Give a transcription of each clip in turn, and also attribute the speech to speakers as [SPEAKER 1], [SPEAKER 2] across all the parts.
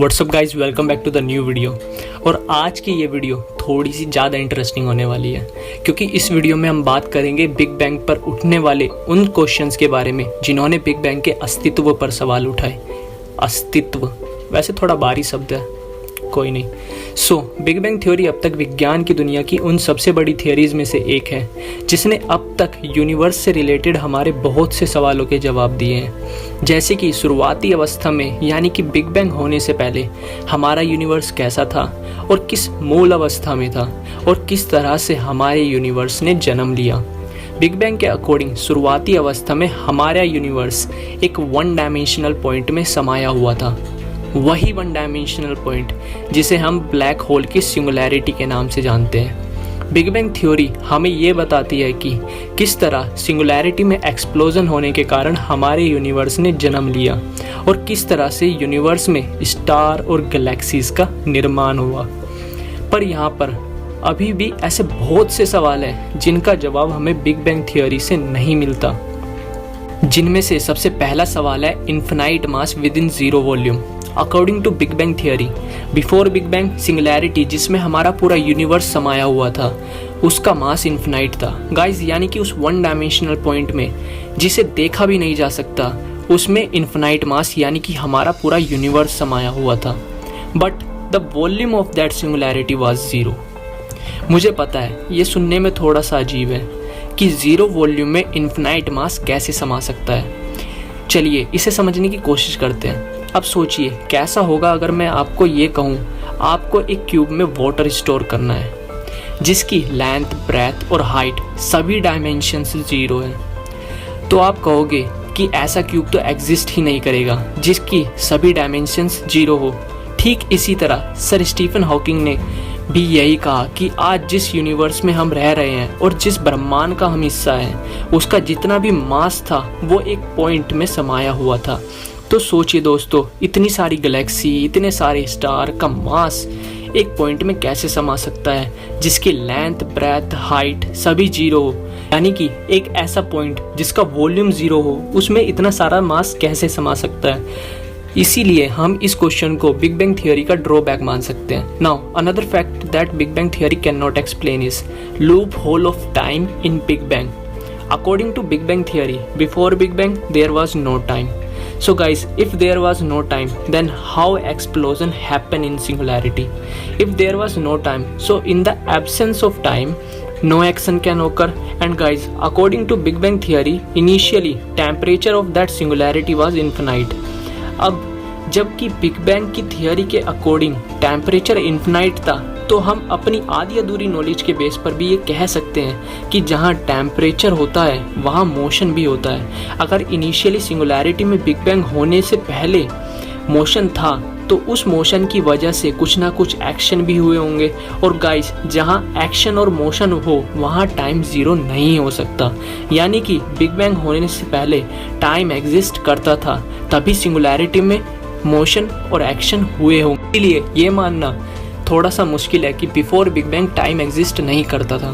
[SPEAKER 1] WhatsApp guys, welcome back to the new video. और आज की ये वीडियो थोड़ी सी ज़्यादा इंटरेस्टिंग होने वाली है, क्योंकि इस वीडियो में हम बात करेंगे बिग बैंग पर उठने वाले उन क्वेश्चंस के बारे में जिन्होंने बिग बैंग के अस्तित्व पर सवाल उठाए। अस्तित्व वैसे थोड़ा भारी शब्द है, कोई नहीं। बिग बैंग थ्योरी अब तक विज्ञान की दुनिया की उन सबसे बड़ी थ्योरीज में से एक है जिसने अब तक यूनिवर्स से रिलेटेड हमारे बहुत से सवालों के जवाब दिए हैं, जैसे कि शुरुआती अवस्था में यानी कि बिग बैंग होने से पहले हमारा यूनिवर्स कैसा था और किस मूल अवस्था में था और किस तरह से हमारे यूनिवर्स ने जन्म लिया। बिग बैंग के अकॉर्डिंग शुरुआती अवस्था में हमारा यूनिवर्स एक वन डायमेंशनल पॉइंट में समाया हुआ था, वही वन डायमेंशनल पॉइंट जिसे हम ब्लैक होल की सिंगुलैरिटी के नाम से जानते हैं। बिग बैंग थ्योरी हमें ये बताती है कि किस तरह सिंगुलैरिटी में एक्सप्लोजन होने के कारण हमारे यूनिवर्स ने जन्म लिया और किस तरह से यूनिवर्स में स्टार और गैलेक्सीज का निर्माण हुआ। पर यहाँ पर अभी भी ऐसे बहुत से सवाल हैं जिनका जवाब हमें बिग बैंग थ्योरी से नहीं मिलता, जिनमें से सबसे पहला सवाल है infinite mass within zero volume. According to big bang theory, before big bang singularity जिसमें हमारा पूरा यूनिवर्स समाया हुआ था, उसका मास इन्फिनाइट था गाइस, यानी कि उस वन डायमेंशनल पॉइंट में जिसे देखा भी नहीं जा सकता, उसमें इन्फिनाइट मास यानी कि हमारा पूरा यूनिवर्स समाया हुआ था। But the volume of that singularity was zero. मुझे पता है ये सुनने में थोड़ा सा अजीब है कि जीरो वॉल्यूम में इन्फिनाइट मास कैसे समा सकता है। चलिए इसे समझने की कोशिश करते हैं। अब सोचिए कैसा होगा अगर मैं आपको ये कहूँ आपको एक क्यूब में वाटर स्टोर करना है जिसकी लेंथ, ब्रेथ और हाइट सभी डायमेंशंस जीरो है। तो आप कहोगे कि ऐसा क्यूब तो एग्जिस्ट ही नहीं करेगा जिसकी सभी डायमेंशंस जीरो हो। ठीक इसी तरह सर स्टीफन हॉकिंग ने भी यही कहा कि आज जिस यूनिवर्स में हम रह रहे हैं और जिस ब्रह्मांड का हम हिस्सा हैं, उसका जितना भी मास था वो एक पॉइंट में समाया हुआ था। तो सोचिए दोस्तों, इतनी सारी गैलेक्सी, इतने सारे स्टार का मास एक पॉइंट में कैसे समा सकता है जिसकी लेंथ, ब्रेथ, हाइट सभी जीरो हो। यानी कि एक ऐसा पॉइंट जिसका वॉल्यूम जीरो हो, उसमें इतना सारा मास कैसे समा सकता है। इसीलिए हम इस क्वेश्चन को बिग बैंग थियरी का ड्रॉबैक मान सकते हैं। Now another fact that big bang theory can not explain is loophole of time in big bang. According to big bang theory, before big bang there was no time. So guys, if there was no time, then how explosion happen in singularity? If there was no time, so in the absence of time, no action can occur. And guys, according to Big Bang theory, initially temperature of that singularity was infinite. अब जबकि big bang की theory के according temperature infinite था, तो हम अपनी आधी अधूरी नॉलेज के बेस पर भी ये कह सकते हैं कि जहाँ टेम्परेचर होता है वहाँ मोशन भी होता है। अगर इनिशियली सिंगुलैरिटी में बिग बैंग होने से पहले मोशन था, तो उस मोशन की वजह से कुछ ना कुछ एक्शन भी हुए होंगे। और गाइस, जहाँ एक्शन और मोशन हो वहाँ टाइम जीरो नहीं हो सकता, यानी कि बिग बैंग होने से पहले टाइम एग्जिस्ट करता था, तभी सिंगुलैरिटी में मोशन और एक्शन हुए होंगे। इसलिए ये मानना थोड़ा सा मुश्किल है कि before big bang time exist नहीं करता था।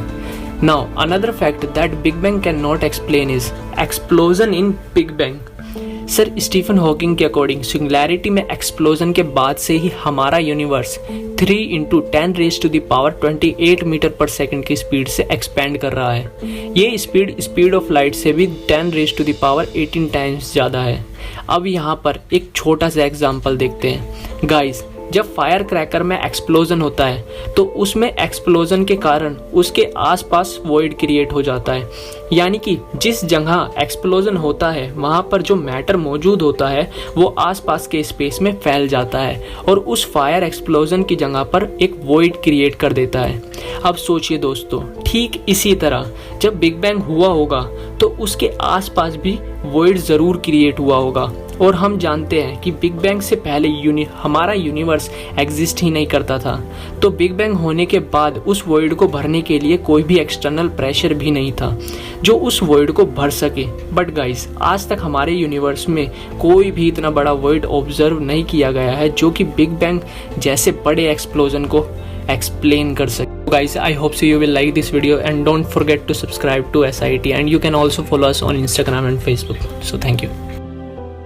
[SPEAKER 1] Now another fact that big bang can not explain is explosion in big bang. Sir Stephen Hawking के अकॉर्डिंग सिंगुलैरिटी में एक्सप्लोजन के बाद से ही हमारा यूनिवर्स 3 × 10⁻28 मीटर पर सेकंड की स्पीड से एक्सपेंड कर रहा है। ये स्पीड ऑफ लाइट से भी 10⁻18 टाइम्स ज़्यादा है। अब यहाँ पर एक छोटा सा एग्जाम्पल देखते हैं। गाइस, जब फायर क्रैकर में एक्सप्लोजन होता है तो उसमें एक्सप्लोजन के कारण उसके आसपास वॉइड क्रिएट हो जाता है, यानी कि जिस जगह एक्सप्लोजन होता है वहाँ पर जो मैटर मौजूद होता है वो आसपास के स्पेस में फैल जाता है और उस फायर एक्सप्लोजन की जगह पर एक वॉइड क्रिएट कर देता है। अब सोचिए दोस्तों, ठीक इसी तरह जब बिग बैंग हुआ होगा तो उसके आसपास भी वॉइड ज़रूर क्रिएट हुआ होगा। और हम जानते हैं कि बिग बैंग से पहले हमारा यूनिवर्स एग्जिस्ट ही नहीं करता था, तो बिग बैंग होने के बाद उस वॉइड को भरने के लिए कोई भी एक्सटर्नल प्रेशर भी नहीं था जो उस वॉइड को भर सके। बट गाइस, आज तक हमारे यूनिवर्स में कोई भी इतना बड़ा वॉइड ऑब्जर्व नहीं किया गया है जो कि बिग बैंग जैसे बड़े एक्सप्लोजन को explain कर सके। Guys, I hope so you will like this video and don't forget to subscribe to SIT and you can also follow us on Instagram and Facebook. So thank you.